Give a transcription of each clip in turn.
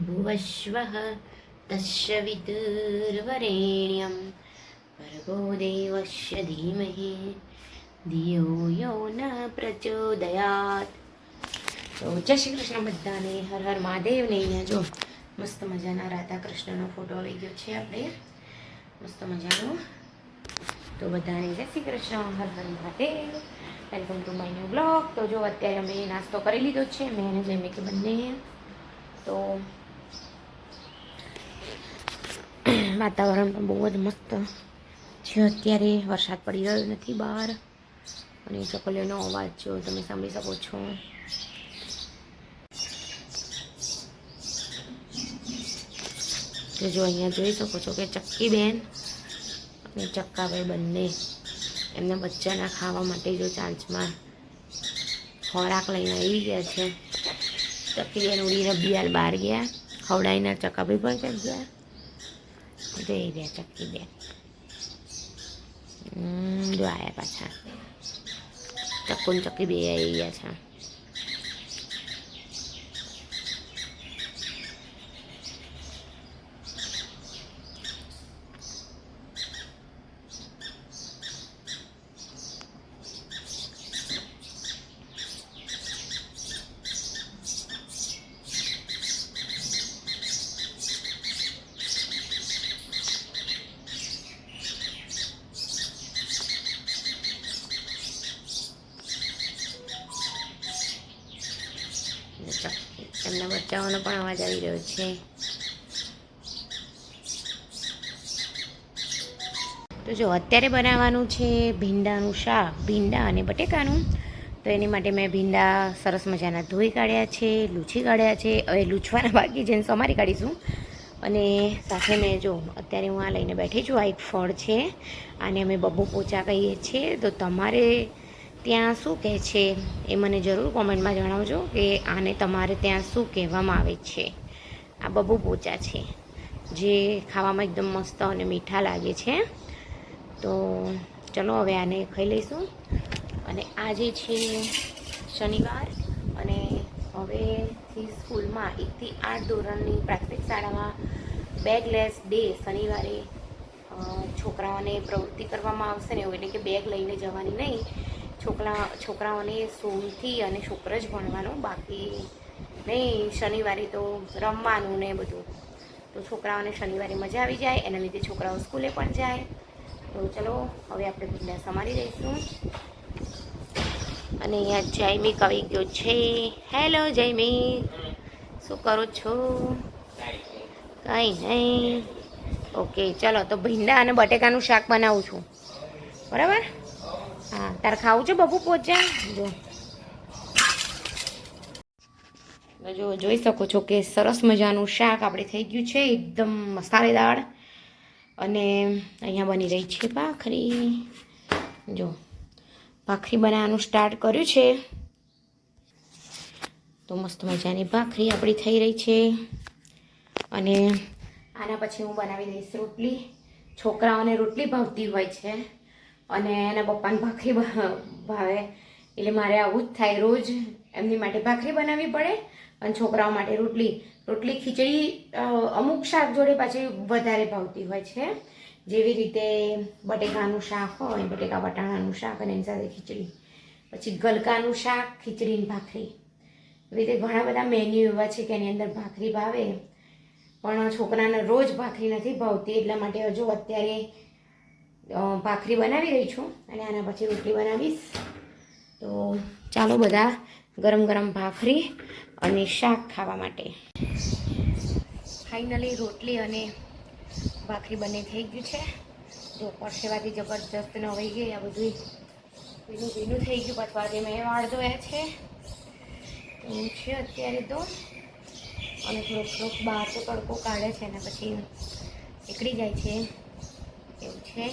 भुवस्वः तस्य वितुर्वरेण्यं भर्गो देवस्य धीमहि धियो यो न प्रचोदयात्। તો જય શ્રી કૃષ્ણ બધાને, હર હર મહાદેવને. અહીંયા જો મસ્ત મજાના રાધા કૃષ્ણનો ફોટો આવી ગયો છે આપણે, મસ્ત મજાનો. તો બધાને જય Shri Krishna, Har Har Mahadev, welcome to my new blog. તો જો અત્યારે અમે નાસ્તો કરી લીધો છે, મેં અને જયમી કે બંને. તો વાતાવરણ પણ બહુ જ મસ્ત છે અત્યારે, વરસાદ પડી રહ્યો નથી બહાર, અને ચકલીઓનો અવાજ જો તમે સાંભળી શકો છો. તો જો અહીંયા જોઈ શકો છો કે ચક્કી બેન અને ચક્કાભાઈ બંને એમના બચ્ચાના ખાવા માટે જો ચાંચમાં ખોરાક લઈને આવી ગયા છે. ચક્કી બેન ઉડીને બિયાર બહાર ગયા, ખવડાવીને ચક્કાભાઈ પણ ક્યાં ગયા, જઈ ગયા ચક્કી બેન. જો આવ્યા પાછા, ચક્કુ ને ચક્કી બે આવી ગયા છે. એમના બચ્ચાઓનો પણ અવાજ આવી રહ્યો છે. તો જો અત્યારે બનાવવાનું છે ભીંડાનું શાક, ભીંડા અને બટેકાનું. તો એની માટે મેં ભીંડા સરસ મજાના ધોઈ કાઢ્યા છે, લૂછી કાઢ્યા છે. હવે લૂછવાના બાકી છે, સમારી કાઢીશું. અને સાથે મેં જો અત્યારે હું આ લઈને બેઠી છું, આ એક ફળ છે, આને અમે બબુ પોચા કહીએ છીએ. તો તમારે ત્યાં શું કહે છે એ મને જરૂર કોમેન્ટમાં જણાવજો કે આને તમારે ત્યાં શું કહેવામાં આવે છે. આ બબુ પોચા છે જે ખાવામાં એકદમ મસ્ત અને મીઠા લાગે છે. તો ચલો હવે આને ખાઈ લઈશું. અને આજે છે શનિવાર, અને હવેથી સ્કૂલમાં 1 થી 8 ધોરણની પ્રાથમિક શાળામાં બેગલેસ ડે શનિવારે છોકરાઓને પ્રવૃત્તિ કરવામાં આવશે ને એવું, એટલે કે બેગ લઈને જવાની નહીં. છોકરાઓને સોમથી અને શુક્ર જ ભણવાનું, બાકી નહીં શનિવારે તો રમવાનું ને બધું. તો છોકરાઓને શનિવારે મજા આવી જાય, એના લીધે છોકરાઓ સ્કૂલે પણ જાય. તો ચલો હવે આપણે ભીંડા સમારી દઈશું. અને અહીંયા જયમી આવી ગયો છે. હેલો જયમી, શું કરો છો? કંઈ નહીં. ઓકે ચલો, તો ભીંડા અને બટેકાનું શાક બનાવું છું, બરાબર? હા, તારે ખાવું છે બબુ પોચા? જો જોઈ શકો છો કે સરસ મજાનું શાક આપણે થઈ ગયું છે, એકદમ મસાલેદાર. અને અહીંયા બની રહી છે ભાખરી. જો ભાખરી બનાવવાનું સ્ટાર્ટ કર્યું છે, તો મસ્ત મજાની ભાખરી આપણી થઈ રહી છે. અને આના પછી હું બનાવી દઈશ રોટલી. છોકરાઓને રોટલી ભાવતી હોય છે અને એના પપ્પાને ભાખરી ભાવે, એટલે મારે આવું જ થાય, રોજ એમની માટે ભાખરી બનાવવી પડે અને છોકરાઓ માટે રોટલી. ખીચડી અમુક શાક જોડે પાછી વધારે ભાવતી હોય છે, જેવી રીતે બટેકાનું શાક હોય, બટેકા વટાણાનું શાક અને એની સાથે ખીચડી, પછી ગલકાનું શાક, ખીચડી ને ભાખરી. એવી રીતે ઘણા બધા મેન્યુ એવા છે કે એની અંદર ભાખરી ભાવે, પણ છોકરાને રોજ ભાખરી નથી ભાવતી. એટલા માટે હજુ અત્યારે ભાખરી બનાવી રહી છું અને આના પછી રોટલી બનાવીશ. તો ચાલો બધા ગરમ ગરમ ભાખરી અને શાક ખાવા માટે. ફાઇનલી રોટલી અને ભાખરી બંને થઈ ગયું છે. જો પરસેવાથી જબરજસ્ત નવાઈ ગઈ, આ બધું ભીનું થઈ ગયું. પથવાથી મેં વાળ ધોયા છે એવું છે અત્યારે તો. અને થોડોક બહાર તો તડકો કાઢે છે ને પછી નીકળી જાય છે એવું છે.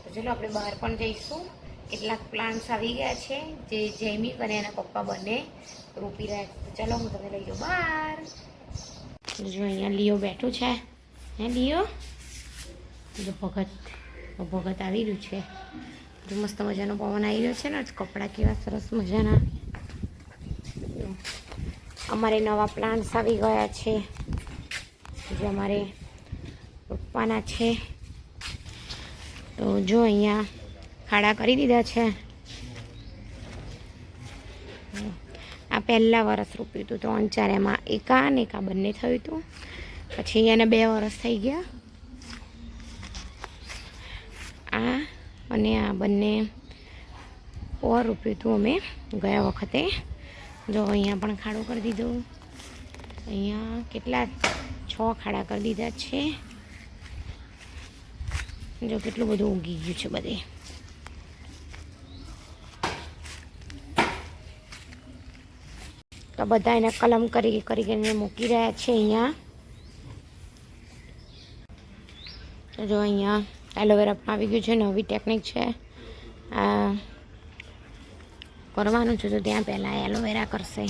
તો ચલો આપણે બહાર પણ જઈશું. કેટલાક પ્લાન્ટ્સ આવી ગયા છે જે જયમી અને એના પપ્પા બંને રોપી રહ્યા છે. તો ચલો હું તમને લઈ જાઉં બહાર. જો અહીંયા લિયો બેઠું છે. હે લિયો? જો ભગત આવી રહ્યું છે. જો મસ્ત મજાનો પવન આવી રહ્યો છે ને, કપડાં કેવા સરસ મજાના અમારે નવા પ્લાન્ટ્સ આવી ગયા છે જે અમારે રોપવાના છે. તો જો અહીંયા ખાડા કરી દીધા છે. આ પહેલા વરસ રોપ્યું હતું 3-4, એમાં એકા ને એકા બંને થયું હતું. પછી એને 2 વરસ થઈ ગયા. આ અને આ બંને પોર રોપ્યું હતું અમે ગયા વખતે. જો અહીંયા પણ ખાડો કરી દીધો. અહીંયા કેટલા 6 ખાડા કરી દીધા છે. જો કેટલું બધું ઉગી ગયું છે બધે. તો બધા એને કલમ કરીને મૂકી રહ્યા છે અહીંયા. તો જો અહીંયા એલોવેરા પણ આવી ગયું છે. નવી ટેકનિક છે આ કરવાનું છે. તો ત્યાં પહેલાં એલોવેરા કરશે.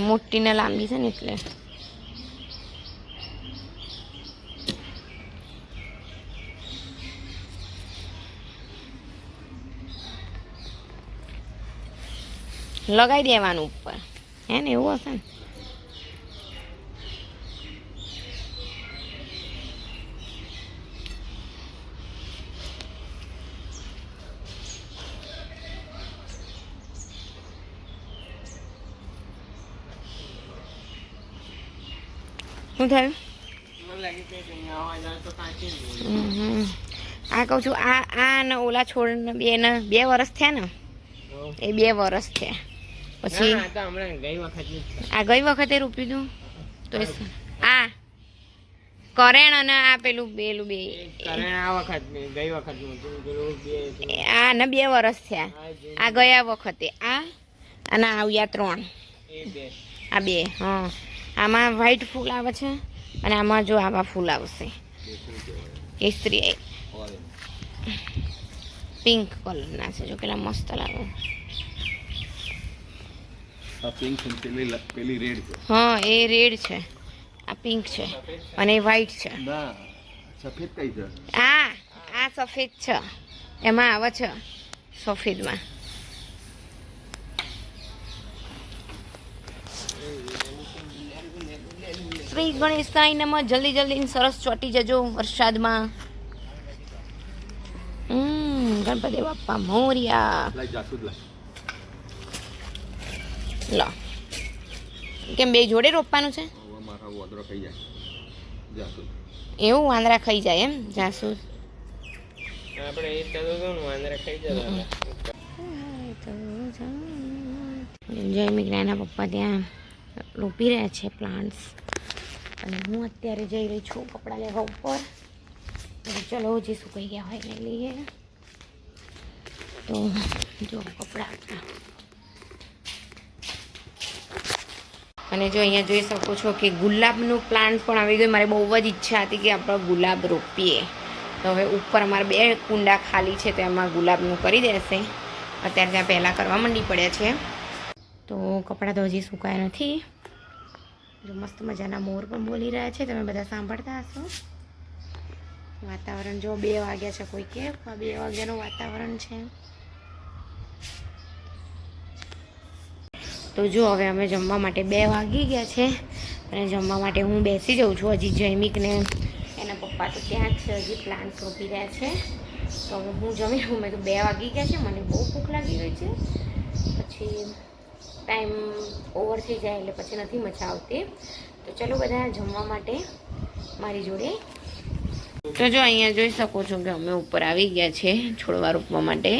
મોટી ને લાંબી છે ને એટલે. લગાવી દેવાનું ઉપર, હે ને? એવું હશે ને. શું થયું? આ કહું છું આ ને ઓલા છોડ ને 2 વર્ષ થયા ને. એ 2 વર્ષ થયા. પછી આ ગઈ વખતે રોપ્યું હતું. તો આ કરેણ અને આ પેલું બે આ ને 2 વર્ષ થયા. આ ગયા વખતે આ અને આવ્યા 3. આ 2. હા, આમાં વ્હાઈટ ફૂલ આવે છે અને આમાં જો આવા ફૂલ આવશે. કેસરી પિંક કલરના છે. જો કેટલા મસ્ત લાગે. હા, એ રેડ છે. આ પિંક છે અને એ વ્હાઈટ છે. આ સફેદ છે. એમાં આવે છે સફેદમાં. શ્રી ગણેશ સાંઈનામાં જલ્દી સરસ ચોટી જજો વરસાદમાં. ગણપતિ બાપ્પા મોરિયા. લો, કેમ 2 જોડે રોપવાનું છે? એવું વાંદરા ખાઈ જાય એમ? જાસૂદ જય મિગ્રાના પપ્પા ત્યાં રોપી રહ્યા છે પ્લાન્ટ્સ. અને હું અત્યારે જઈ રહી છું કપડાં લેવા ઉપર. ચલો, જે સુકાઈ ગયા હોય લઈ લઈએ. તો જો કપડાં. અને જો અહીંયા જોઈ શકો છો કે ગુલાબનું પ્લાન્ટ પણ આવી ગયું. મારે બહુ જ ઈચ્છા હતી કે આપણે ગુલાબ રોપીએ. તો હવે ઉપર અમારે 2 કુંડા ખાલી છે, તો એમાં ગુલાબનું કરી દેશે. અત્યારે ત્યાં પહેલાં કરવા માંડી પડ્યા છે. તો કપડાં તો હજી સુકાયા નથી. જો મસ્ત મજાના મોર પણ બોલી રહ્યા છે. તમે બધા સાંભળતા હશો. વાતાવરણ જો 2 વાગ્યા છે. કોઈ કે 2 વાગ્યાનું વાતાવરણ છે. તો જો હવે અમે જમવા માટે 2 વાગી ગયા છે અને જમવા માટે હું બેસી જાઉં છું. હજી જૈમિકને એના પપ્પા તો ત્યાં જ છે, હજી પ્લાન્ટ રોપી રહ્યા છે. તો હવે હું જમી લઉં. મેં તો 2 વાગી ગયા છે. મને બહુ ભૂખ લાગી ગઈ છે. પછી ટાઈમ ઓવર થઈ જાય એટલે પછી નથી મજા આવતી. તો ચલો બધા જમવા માટે મારી જોડે. તો જો અહીંયા જોઈ શકો છો કે અમે ઉપર આવી ગયા છે છોડવા રોપવા માટે.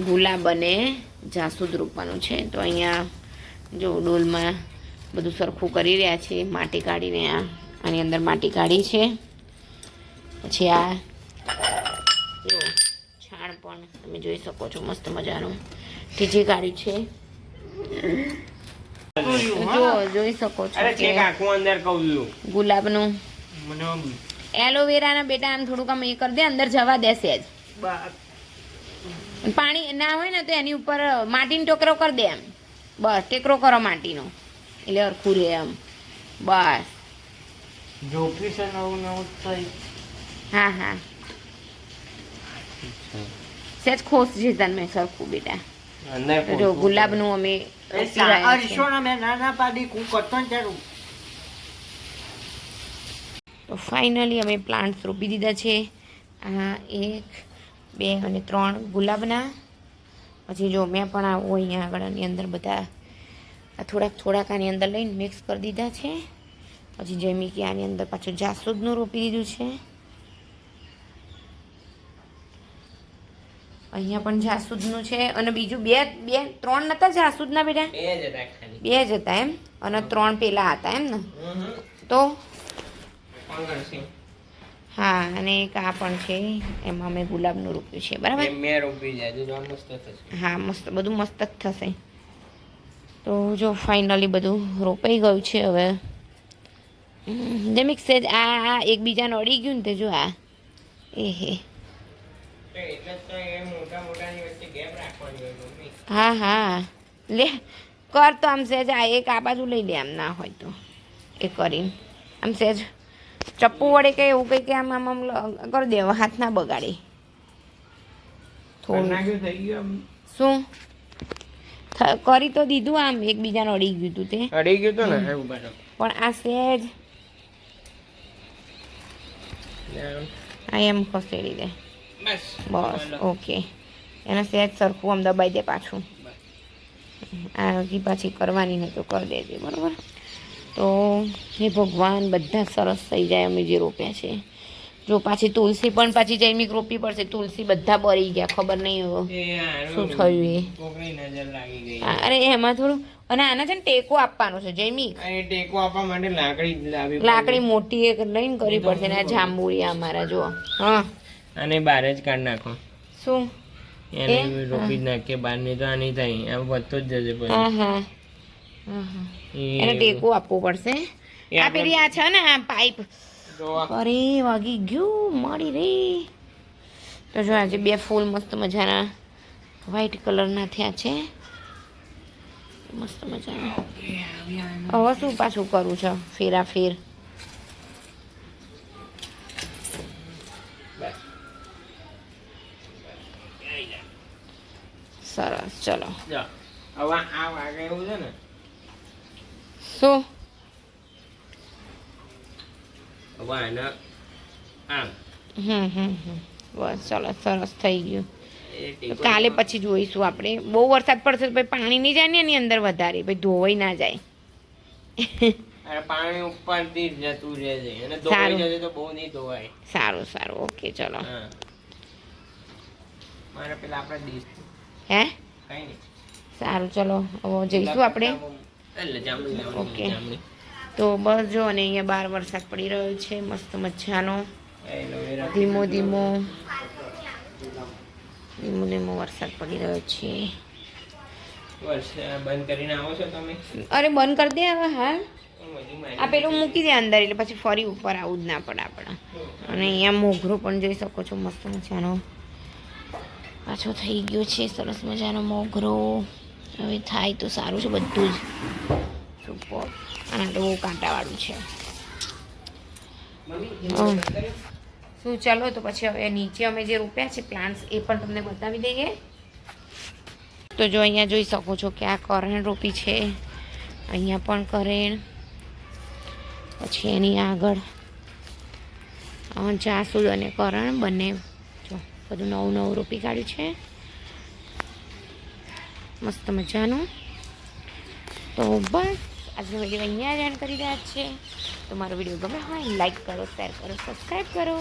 ગુલાબ અને જાસૂદ રોપવાનું છે. તો અહીંયા જો ડોલમાં બધું સરખું કરી રહ્યા છે. માટી કાઢીને આની અંદર માટી કાઢી છે. પછી આ જો છાણ પણ તમે જોઈ શકો છો મસ્ત મજાનું ટીજી કાઢી છે. જો જોઈ શકો છો કે ગુલાબનું એલોવેરાના બેટા આમ થોડુંક આમ એ કરી દે, અંદર જવા દેશે જ. પાણી ના હોય ને તો એની ઉપર માટીનો ટોકરો કરી દે એમ. બસ ટેકરો કરો માટીનો એટલે અરખું રહે એમ. બસ હા. સહેજ ખોસ છે તને મેં સરખું બેટા. જો ગુલાબનું અમે તો ફાઇનલી અમે પ્લાન્ટ્સ રોપી દીધા છે. આ 1 2 અને 3 ગુલાબના. પછી જો મેં પણ આવું અહીંયા આગળની અંદર બધા થોડાક આની અંદર લઈને મિક્સ કરી દીધા છે. પછી જેમી કે આની અંદર પાછું જાસૂદનું રોપી દીધું છે. અહીંયા પણ જાસૂદનું છે અને બીજું 3 નતા જાસૂદના બેટા? 2 જ હતા એમ અને 3 પેલા હતા એમ ને? તો હા, અને એક આ પણ છે, એમાં મેં ગુલાબનું રોપ્યું છે. બરાબર, હા મસ્ત, બધું મસ્ત જ થશે. તો જો ફાઇનલી બધું રોપાઈ ગયું છે. હવે જેમિક સેજ આ એકબીજાને અડી ગયું ને તે જો આ હા હા લે કર તો આમ સહેજ આ એક આ બાજુ લઈ લે, આમ ના હોય તો એ કરીને આમ સહેજ ચપ્પુ વડે કે એવું કંઈ કે આમ આમ આમ કરી દેવા, હાથ ના બગાડે. થોડું શું કરી તો દીધું, આમ એકબીજાને અડી ગયું હતું તે અડી ગયું હતું ને, પણ આ સહેજ આ એમ ખસેડી દે બસ. ઓકે, એને સહેજ સરખું આમ દબાઈ દે પાછું. આ પાછી કરવાની હોય તો કરી દેજે. બરાબર, તો હે ભગવાન બધા સરસ થઈ જાય અમે જે રોપ્યા છે. જો પાછી તુલસી પણ પાછી જૈમિક રોપવી પડશે. તુલસી બધા બળી ગયા, ખબર નહીં હવે શું થયું એ. અરે એમાં થોડું, અને આના છે ને ટેકો આપવાનો છે જૈમિક. ટેકો આપવા માટે લાકડી મોટી એક લઈને કરવી પડશે. ને આ જાંબુડિયા અમારા જો હા, અને બહાર જ કાઢી નાખો. શું એને રોપી જ નાખીએ બહાર, નહીં તો આ નહીં થાય, આમ વધતો જ જશે. હા હા એને ટેકો આપવો પડશે. આ પેલી આ છે ને આ પાઇપ, અરે વાગી ગયું મારી રે. તો જો આજે 2 ફૂલ મસ્ત મજાના વ્હાઈટ કલરના થયા છે, મસ્ત મજાના. હવે શું પાછું કરું છે ફેરાફેર. સરસ, ચલો હવે આ વાગે એવું છે ને શું બસ ચલો સરસ થઈ ગયું. કાલે પછી જોઈશું આપણે. બહુ વરસાદ પડશે તો ભાઈ પાણી નહીં જાય ને એની અંદર વધારે, ભાઈ ધોવાઈ ના જાય. પાણી ઉપરથી જતું રહેશે અને ધોવાઈ જશે તો બહુ નહીં ધોવાય. સારું સારું, ઓકે ચલો. મારે પેલા આપણે ડીશ હે કઈ નહીં. સારું ચલો હવે જઈશું આપણે. ઓકે, તો બસ જો, અને અહીંયા બહાર વરસાદ પડી રહ્યો છે મસ્ત મજાનો. ધીમો ધીમો વરસાદ પડી રહ્યો છે. બંધ કરીને આવો છો તમે? અરે બંધ કરી દે હવે. હા, આ પેલું મૂકી દે અંદર, એટલે પછી ફરી ઉપર આવું જ ના પડે આપણે. અને અહીંયા મોગરો પણ જોઈ શકો છો, મસ્ત મજાનો પાછો થઈ ગયો છે, સરસ મજાનો મોગરો. હવે થાય તો સારું છે બધું જ. સુપર. આના તો બહુ કાંટાવાળું છે. શું ચાલો તો પછી હવે નીચે અમે જે રોપ્યા છે પ્લાન્ટ્સ એ પણ તમને બતાવી દઈએ. તો જો અહીંયા જોઈ શકો છો કે આ કરેણ રોપી છે, અહીંયા પણ કરેણ, પછી એની આગળ જાસૂદ અને કરણ બંને જો બધું નવું નવું રોપી કાઢ્યું છે, મસ્ત મજાનું. તો બસ આજનો વિડીયો અહીંયા જ એન્ડ કરી રહ્યા છે. તો મારો વિડીયો ગમે હોય લાઈક કરો, શેર કરો, સબસ્ક્રાઈબ કરો.